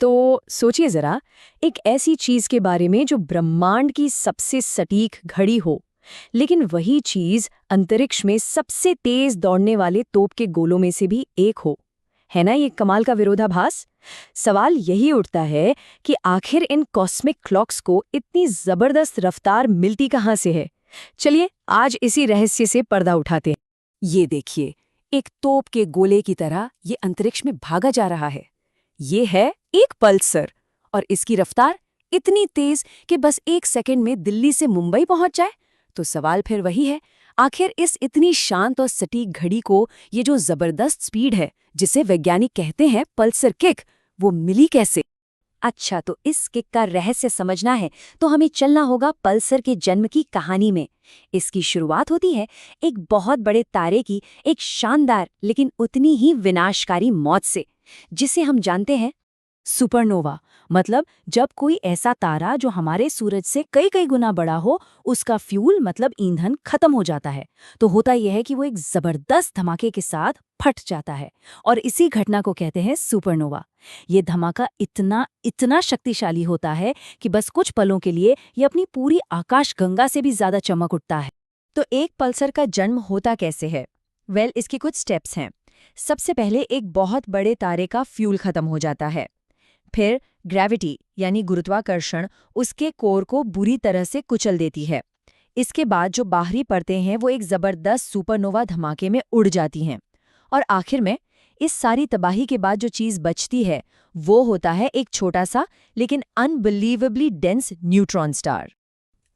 तो सोचिए जरा, एक ऐसी चीज के बारे में जो ब्रह्मांड की सबसे सटीक घड़ी हो, लेकिन वही चीज अंतरिक्ष में सबसे तेज दौड़ने वाले तोप के गोलों में से भी एक हो। है ना ये कमाल का विरोधाभास। सवाल यही उठता है कि आखिर इन कॉस्मिक क्लॉक्स को इतनी जबरदस्त रफ्तार मिलती कहाँ से है। चलिए आज इसी रहस्य से पर्दा उठाते हैं। ये देखिए, एक तोप के गोले की तरह ये अंतरिक्ष में भागा जा रहा है। ये है एक पल्सर और इसकी रफ्तार इतनी तेज कि बस 1 सेकंड में दिल्ली से मुंबई पहुंच जाए। तो सवाल फिर वही है, आखिर इस इतनी शांत और सटीक घड़ी को ये जो जबरदस्त स्पीड है जिसे वैज्ञानिक कहते हैं पल्सर किक, वो मिली कैसे? अच्छा, तो इस किक का रहस्य समझना है तो हमें चलना होगा पल्सर के जन्म की कहानी में। इसकी शुरुआत होती है एक बहुत बड़े तारे की एक शानदार लेकिन उतनी ही विनाशकारी मौत से, जिसे हम जानते हैं सुपरनोवा। मतलब जब कोई ऐसा तारा जो हमारे सूरज से कई कई गुना बड़ा हो, उसका फ्यूल मतलब ईंधन खत्म हो जाता है। तो होता यह है कि वो एक जबरदस्त धमाके के साथ फट जाता है और इसी घटना को कहते हैं सुपरनोवा। ये धमाका इतना इतना शक्तिशाली होता है कि बस कुछ पलों के लिए ये अपनी पूरी आकाशगंगा से भी ज्यादा चमक उठता है। तो एक पल्सर का जन्म होता कैसे है? इसके कुछ स्टेप्स हैं। सबसे पहले एक बहुत बड़े तारे का फ्यूल खत्म हो जाता है। फिर ग्रेविटी यानी गुरुत्वाकर्षण उसके कोर को बुरी तरह से कुचल देती है। इसके बाद जो बाहरी परतें हैं वो एक जबरदस्त सुपरनोवा धमाके में उड़ जाती हैं। और आखिर में इस सारी तबाही के बाद जो चीज बचती है वो होता है एक छोटा सा लेकिन अनबिलीवेबली डेंस न्यूट्रॉन स्टार।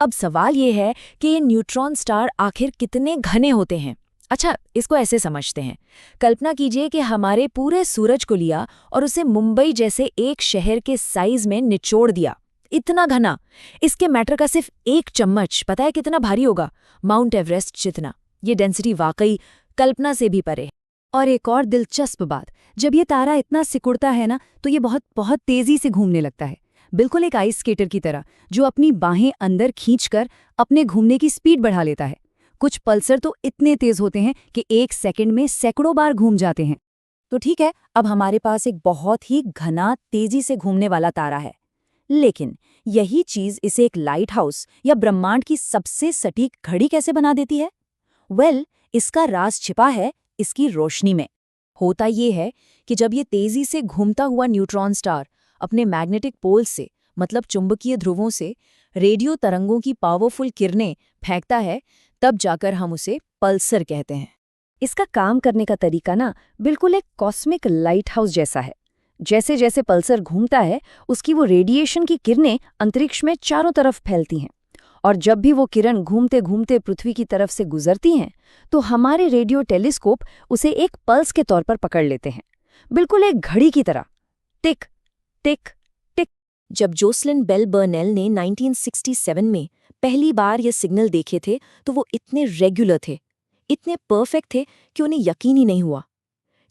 अब सवाल ये है कि ये न्यूट्रॉन स्टार आखिर कितने घने होते हैं। अच्छा, इसको ऐसे समझते हैं। कल्पना कीजिए कि हमारे पूरे सूरज को लिया और उसे मुंबई जैसे एक शहर के साइज में निचोड़ दिया। इतना घना। इसके मैटर का सिर्फ एक चम्मच पता है कितना भारी होगा? माउंट एवरेस्ट जितना। ये डेंसिटी वाकई कल्पना से भी परे है। और एक और दिलचस्प बात, जब ये तारा इतना सिकुड़ता है ना, तो ये बहुत बहुत तेजी से घूमने लगता है, बिल्कुल एक आइस स्केटर की तरह जो अपनी बाहें अंदर खींचकर अपने घूमने की स्पीड बढ़ा लेता है। कुछ पल्सर तो इतने तेज होते हैं कि 1 सेकंड में सैकड़ों बार घूम जाते हैं। तो ठीक है, अब हमारे पास एक बहुत ही घना तेजी से घूमने वाला तारा है, लेकिन यही चीज इसे एक लाइट हाउस या ब्रह्मांड की सबसे सटीक घड़ी कैसे बना देती है? इसका राज छिपा है इसकी रोशनी में। होता ये है कि जब ये तेजी से घूमता हुआ न्यूट्रॉन स्टार अपने मैग्नेटिक पोल से मतलब चुंबकीय ध्रुवों से रेडियो तरंगों की पावरफुल किरणें फेंकता है, तब जाकर हम उसे पल्सर कहते हैं। इसका काम करने का तरीका ना बिल्कुल एक कॉस्मिक लाइट हाउस जैसा है। जैसे जैसे पल्सर घूमता है उसकी वो रेडिएशन की किरणें अंतरिक्ष में चारों तरफ फैलती हैं, और जब भी वो किरण घूमते घूमते पृथ्वी की तरफ से गुजरती हैं तो हमारे रेडियो टेलीस्कोप उसे एक पल्स के तौर पर पकड़ लेते हैं, बिल्कुल एक घड़ी की तरह। टिक टिक टिक। जब जोसलिन बेल बर्नेल ने 1967 में पहली बार ये सिग्नल देखे थे तो वो इतने रेगुलर थे, इतने परफेक्ट थे कि उन्हें यकीन ही नहीं हुआ।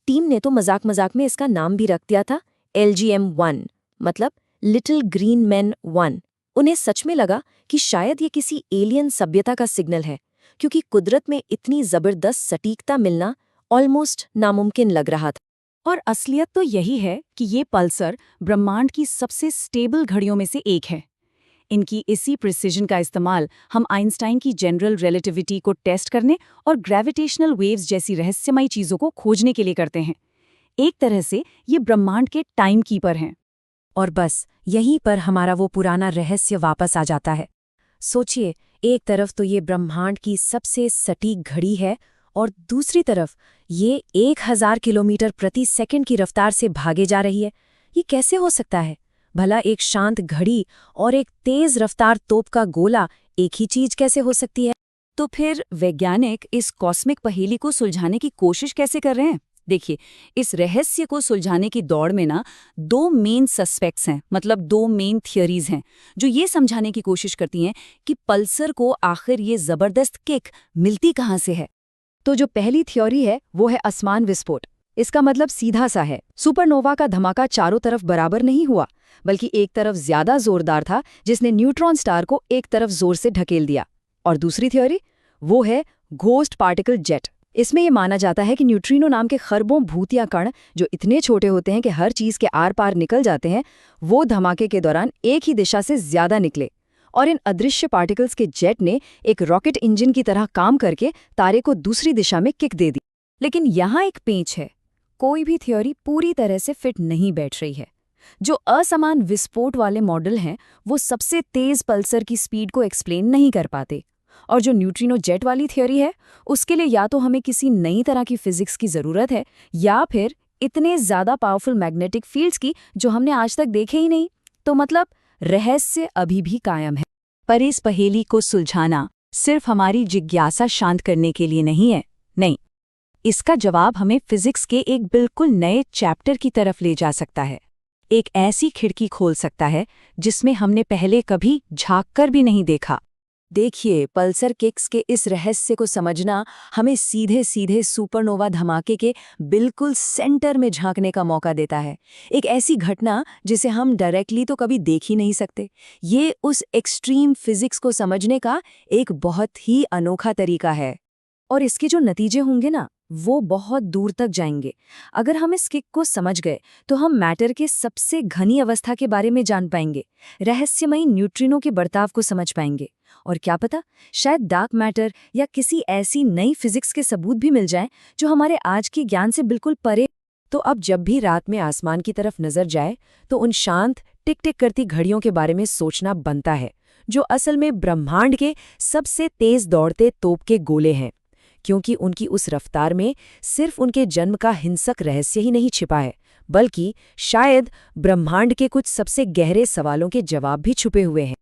टीम ने तो मजाक मजाक में इसका नाम भी रख दिया था LGM-1, मतलब लिटिल ग्रीन मैन 1। उन्हें सच में लगा कि शायद ये किसी एलियन सभ्यता का सिग्नल है, क्योंकि कुदरत में इतनी जबरदस्त सटीकता मिलना ऑलमोस्ट नामुमकिन लग रहा था। और असलियत तो यही है कि ये पल्सर ब्रह्मांड की सबसे स्टेबल घड़ियों में से एक है। इनकी इसी प्रिसिजन का इस्तेमाल हम आइंस्टाइन की जनरल रिलेटिविटी को टेस्ट करने और ग्रेविटेशनल वेव्स जैसी रहस्यमयी चीज़ों को खोजने के लिए करते हैं। एक तरह से ये ब्रह्मांड के टाइम कीपर हैं। और बस यहीं पर हमारा वो पुराना रहस्य वापस आ जाता है। सोचिए, एक तरफ तो ये ब्रह्मांड की सबसे सटीक घड़ी है और दूसरी तरफ ये 1000 किलोमीटर प्रति सेकंड की रफ्तार से भागे जा रही है। ये कैसे हो सकता है? भला एक शांत घड़ी और एक तेज रफ्तार तोप का गोला एक ही चीज कैसे हो सकती है? तो फिर वैज्ञानिक इस कॉस्मिक पहेली को सुलझाने की कोशिश कैसे कर रहे हैं? देखिए, इस रहस्य को सुलझाने की दौड़ में ना 2 मेन सस्पेक्ट्स हैं, मतलब 2 मेन थियरीज हैं जो ये समझाने की कोशिश करती हैं कि पल्सर को आखिर ये जबरदस्त किक मिलती कहाँ से है। तो जो पहली थ्योरी है वो है आसमान विस्फोट। इसका मतलब सीधा सा है, सुपरनोवा का धमाका चारों तरफ बराबर नहीं हुआ, बल्कि एक तरफ ज्यादा जोरदार था जिसने न्यूट्रॉन स्टार को एक तरफ जोर से ढकेल दिया। और दूसरी थ्योरी वो है घोस्ट पार्टिकल जेट, इसमें ये माना जाता है कि न्यूट्रिनो नाम के खरबों भूतिया कण, जो इतने छोटे होते हैं कि हर चीज के आर पार निकल जाते हैं, वो धमाके के दौरान एक ही दिशा से ज्यादा निकले और इन अदृश्य पार्टिकल्स के जेट ने एक रॉकेट इंजन की तरह काम करके तारे को दूसरी दिशा में किक दे दी। लेकिन यहाँ एक पेंच है, कोई भी थ्योरी पूरी तरह से फिट नहीं बैठ रही है। जो असमान विस्फोट वाले मॉडल हैं वो सबसे तेज पल्सर की स्पीड को एक्सप्लेन नहीं कर पाते, और जो न्यूट्रिनो जेट वाली थ्योरी है उसके लिए या तो हमें किसी नई तरह की फिजिक्स की ज़रूरत है या फिर इतने ज़्यादा पावरफुल मैग्नेटिक फील्ड्स की जो हमने आज तक देखे ही नहीं। तो मतलब रहस्य अभी भी कायम है। पर इस पहेली को सुलझाना सिर्फ हमारी जिज्ञासा शांत करने के लिए नहीं है, नहीं, इसका जवाब हमें फिजिक्स के एक बिल्कुल नए चैप्टर की तरफ ले जा सकता है, एक ऐसी खिड़की खोल सकता है जिसमें हमने पहले कभी झांक कर भी नहीं देखा। देखिए, पल्सर किक्स के इस रहस्य को समझना हमें सीधे सीधे सुपरनोवा धमाके के बिल्कुल सेंटर में झांकने का मौका देता है। एक ऐसी घटना जिसे हम डायरेक्टली तो कभी देख ही नहीं सकते। ये उस एक्सट्रीम फिजिक्स को समझने का एक बहुत ही अनोखा तरीका है, और इसके जो नतीजे होंगे ना, वो बहुत दूर तक जाएंगे। अगर हम इस किक को समझ गए तो हम मैटर के सबसे घनी अवस्था के बारे में जान पाएंगे, रहस्यमयी न्यूट्रिनो के बर्ताव को समझ पाएंगे, और क्या पता, शायद डार्क मैटर या किसी ऐसी नई फिजिक्स के सबूत भी मिल जाएं जो हमारे आज के ज्ञान से बिल्कुल परे। तो अब जब भी रात में आसमान की तरफ नजर जाए तो उन शांत टिक टिक करती घड़ियों के बारे में सोचना बनता है, जो असल में ब्रह्मांड के सबसे तेज दौड़ते तोप के गोले हैं, क्योंकि उनकी उस रफ्तार में सिर्फ उनके जन्म का हिंसक रहस्य ही नहीं छिपा है, बल्कि शायद ब्रह्मांड के कुछ सबसे गहरे सवालों के जवाब भी छुपे हुए हैं।